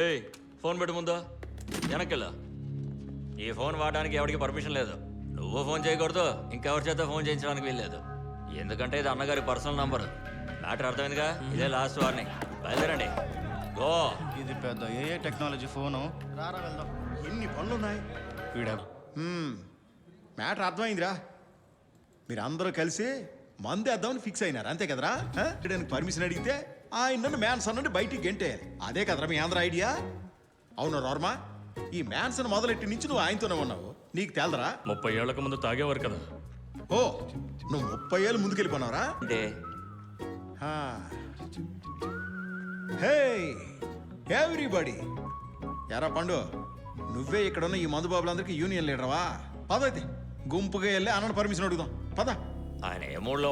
ఏయ్ ఫోన్ పెట్టు ముందు వెనక్కిలా. ఈ ఫోన్ వాడడానికి ఎవరికి పర్మిషన్ లేదు. నువ్వు ఫోన్ చేయకూడదు, ఇంకెవరి చేత ఫోన్ చేయించడానికి వీల్లేదు. ఎందుకంటే ఇది అన్నగారి పర్సనల్ నంబర్. మ్యాటర్ అర్థమైందిగా? ఇదే లాస్ట్ వార్నింగ్. బయలుదేరండి. గో. ఇది పెద్ద ఏ టెక్నాలజీ ఫోను. రారా వెళ్దాం. ఎన్ని పనులున్నాయి. మ్యాటర్ అర్థమైందిరా. మీరు అందరూ కలిసి మందు వేద్దామని ఫిక్స్ అయినారు అంతే కదరా? ఇక్కడానికి పర్మిషన్ అడిగితే ఆయన నన్ను మ్యాన్సన్ నుండి బయటికి గెంటేయాలి. అదే కదరా మీ ఆంధ్ర ఐడియా? అవును వర్మ, ఈ మ్యాన్సన్ మొదలెట్టి నుంచి నువ్వు ఆయనతోనే ఉన్నావు. నీకు తెలదరా? 30 ఏళ్లకు ముందు తాగేవారు కదా. ఓ, నువ్వు 30 ఏళ్ళు ముందుకెళ్ళిపోయినావురా? అంటే హే ఎవ్రీబడి, ఎరా పండు, నువ్వే ఇక్కడ ఉన్న ఈ మందు బాబులందరికీ యూనియన్ లీడర్వా? పదైతే గుంపుగా వెళ్ళి అన్న పర్మిషన్ అడుగుదాం. పద. ఆయన ఏ మూడ్లో